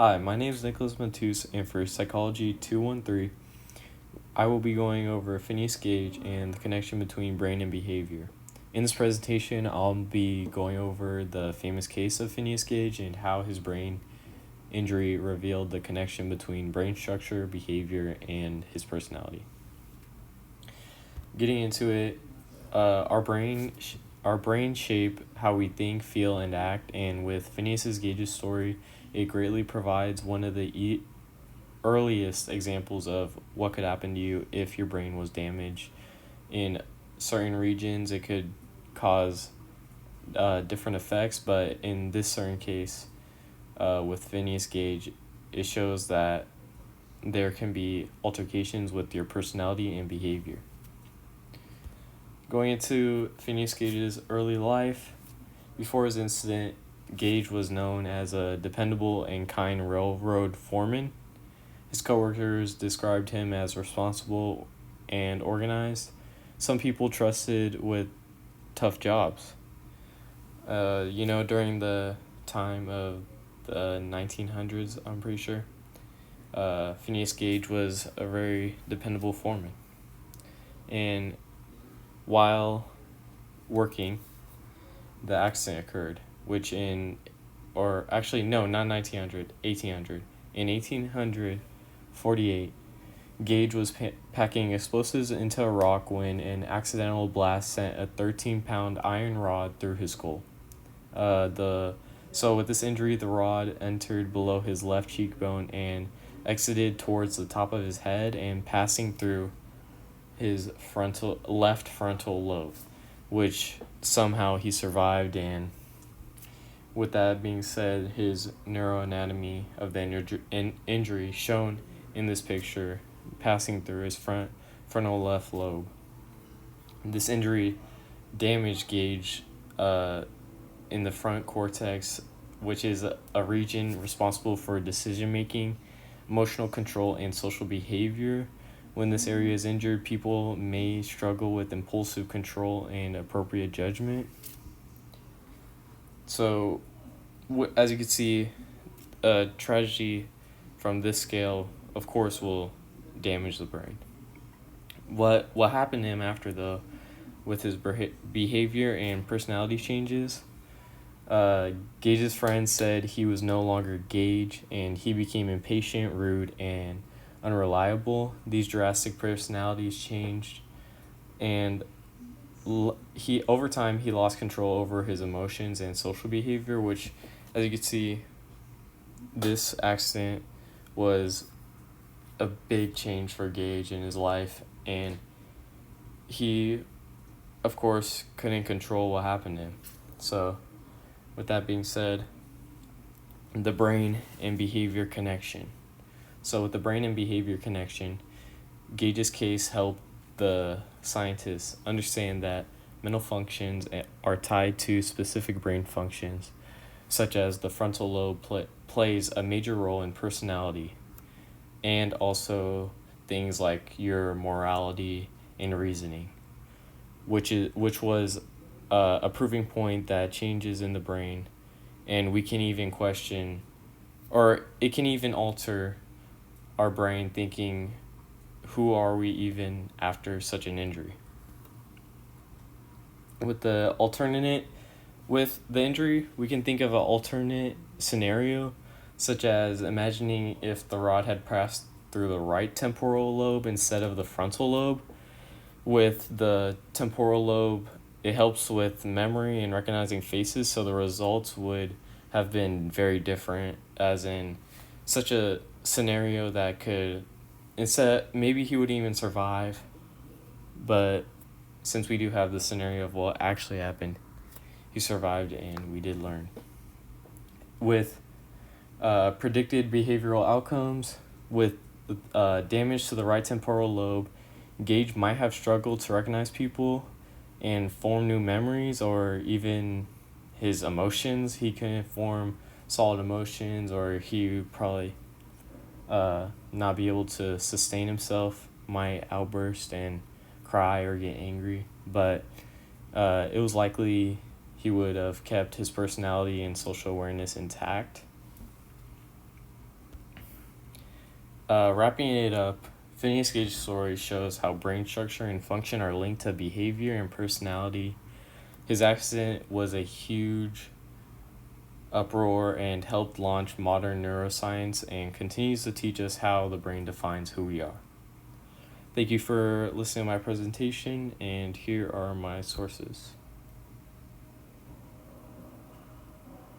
Hi, my name is Nicholas Matus, and for Psychology 213, I will be going over Phineas Gage and the connection between brain and behavior. In this presentation, I'll be going over the famous case of Phineas Gage and how his brain injury revealed the connection between brain structure, behavior, and his personality. Getting into it, our brain shape how we think, feel, and act, and with Phineas Gage's story, it greatly provides one of the earliest examples of what could happen to you if your brain was damaged. In certain regions, it could cause different effects, but in this certain case, with Phineas Gage, it shows that there can be altercations with your personality and behavior. Going into Phineas Gage's early life, before his incident, Gage was known as a dependable and kind railroad foreman. His coworkers described him as responsible and organized. Some people trusted with tough jobs. During the time of the 1900s, I'm pretty sure, Phineas Gage was a very dependable foreman. And while working, the accident occurred, which not 1900, 1800. In 1848, Gage was packing explosives into a rock when an accidental blast sent a 13-pound iron rod through his skull. So with this injury, the rod entered below his left cheekbone and exited towards the top of his head and passing through his left frontal lobe, which somehow he survived. And with that being said, his neuroanatomy of the injury shown in this picture passing through his frontal left lobe. This injury damaged Gage in the front cortex, which is a region responsible for decision making, emotional control, and social behavior. When this area is injured, people may struggle with impulsive control and appropriate judgment. So, as you can see, a tragedy from this scale, of course, will damage the brain. What happened to him after, though, with his behavior and personality changes? Gage's friends said he was no longer Gage, and he became impatient, rude, and unreliable. These drastic personalities changed, and over time he lost control over his emotions and social behavior, which, as you can see, this accident was a big change for Gage in his life, and he, of course, couldn't control what happened to him. So, with that being said, the brain and behavior connection. So with the brain and behavior connection, Gage's case helped the scientists understand that mental functions are tied to specific brain functions, such as the frontal lobe plays a major role in personality, and also things like your morality and reasoning, which was a proving point that changes in the brain, and we can even question, or it can even alter our brain thinking, who are we even after such an injury? With the injury, we can think of an alternate scenario, such as imagining if the rod had passed through the right temporal lobe instead of the frontal lobe. With the temporal lobe, it helps with memory and recognizing faces, so the results would have been very different, as in such a scenario that could, instead, maybe he wouldn't even survive, but since we do have the scenario of what actually happened, he survived, and we did learn. With predicted behavioral outcomes, with damage to the right temporal lobe, Gage might have struggled to recognize people and form new memories, or even his emotions. He couldn't form solid emotions, or he would probably not be able to sustain himself, might outburst and cry or get angry. But it was likely he would have kept his personality and social awareness intact. Wrapping it up, Phineas Gage's story shows how brain structure and function are linked to behavior and personality. His accident was a huge uproar and helped launch modern neuroscience and continues to teach us how the brain defines who we are. Thank you for listening to my presentation, and here are my sources.